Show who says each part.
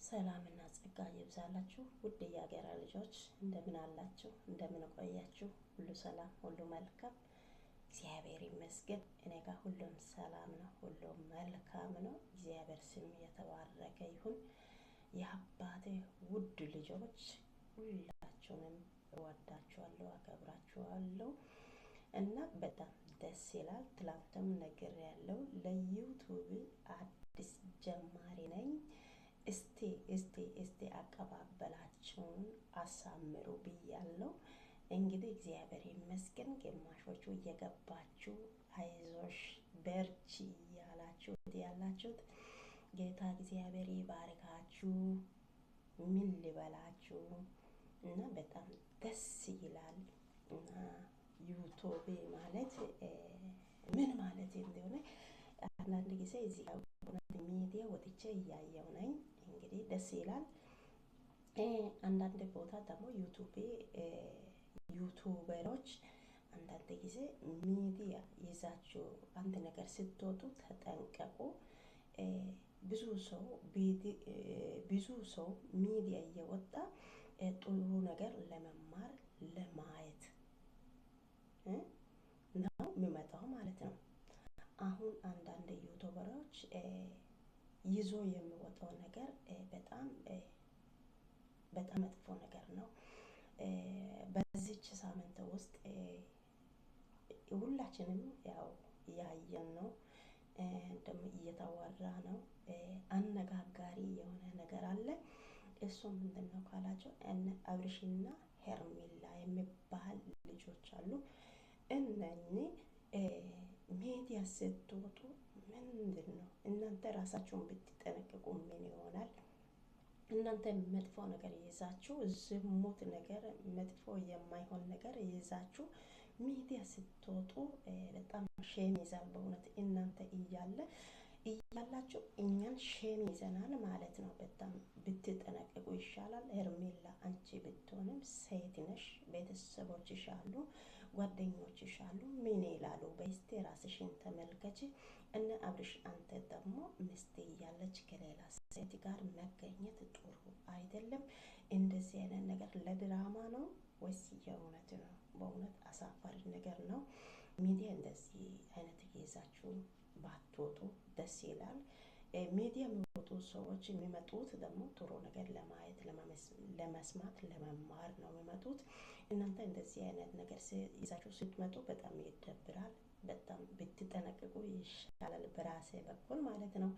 Speaker 1: ሰላምና ጸጋ ይብዛላችሁ ውድ የአገሬ ልጆች እንደምን አላችሁ እንደምን ቆያችሁ ሁሉ ሰላም ሁሉ መልካም እግዚአብሔር ይመስገን እኔ ጋር ሁሉም ሰላም ነው ሁሉም መልካም ነው እግዚአብሔር ስም የተባረከ ይሁን የአባቴ ውድ ልጆች ሁላችሁንም እወዳችኋለሁ አከብራችኋለሁ እና በጣም ደስ ይላል ትላንትም ነግሬያለሁ ለዩቲዩብ አዲስ ጀማሪ ነኝ እስቲ አቀባበላችሁን አሳምሩ ብያለሁ እንግዲህ እግዚአብሔር ይመስገን ግማሾቹ እየገባችሁ አይዞሽ በርቺ ያላችሁት ጌታ እግዚአብሔር ይባርካችሁ ምን ልበላችሁ እና በጣም ደስ ይላል እና ዩቲዩብ ማለት ምን ማለት እንደሆነ አንዳንድ ጊዜ እዚህ ሚዲያ ወጥቼ እያየሁ ነኝ እንግዲህ ደስ ይላል አንዳንድ ቦታ ደግሞ ዩቲዩበሮች አንዳንድ ጊዜ ሚዲያ ይዛችሁ አንድ ነገር ስትወጡ ተጠንቀቁ ብዙ ሰው ሚዲያ እየወጣ ጥሩ ነገር ለመማር ለማየት ነው የሚመጣው ማለት ነው አሁን አንዳንድ ዩቲዩበሮች ይዞ የሚወጣው ነገር በጣም መጥፎ ነገር ነው በዚች ሳምንት ውስጥ ሁላችንም ያው ያየን ነው ደግሞ እየተወራ ነው አነጋጋሪ የሆነ ነገር አለ እሱም ምንድነው ካላችሁ አብርሽና ሄርሜላ የሚባል ልጆች አሉ እነኚህ ሚዲያ ስትወጡ ምንድነው እናንተ ራሳችሁን ብትጠነቀቁ ምን ይሆናል እናንተ መጥፎ ነገር ይዛችሁ ዝሙት ነገር መጥፎ የማይሆን ነገር ይዛችሁ ሚዲያ ስትወጡ በጣም ሼም ይዛል በእውነት እናንተ እያላችሁ እኛን ሼም ይዘናል ማለት ነው በጣም ብትጠነቀቁ ይሻላል ሄርሜላ አንቺ ብትሆንም ሴት ነሽ ቤተሰቦችሽ አሉ ጓደኞችሽ አሉ ምን ይላሉ በስቲ ራስሽን ተመልከቺ እና አብርሽ አንተ ደግሞ ሚስት እያለች ከሌላ ሴት ጋር መገኘት ጥሩ አይደለም እንደዚህ አይነት ነገር ለድራማ ነው ወይስ የእውነት ነው በእውነት አሳፋሪ ነገር ነው ሚዲያ እንደዚህ አይነት ይዛችሁ ባትወጡ ደስ ይላል ሚዲያ የሚወጡ ሰዎች የሚመጡት ደግሞ ጥሩ ነገር ለማየት ለመስማት ለመማር ነው የሚመጡት እናንተ እንደዚህ አይነት ነገር ይዛችሁ ስትመጡ በጣም ይደብራል በጣም ብትጠነቀቁ ይሻላል በራሴ በኩል ማለት ነው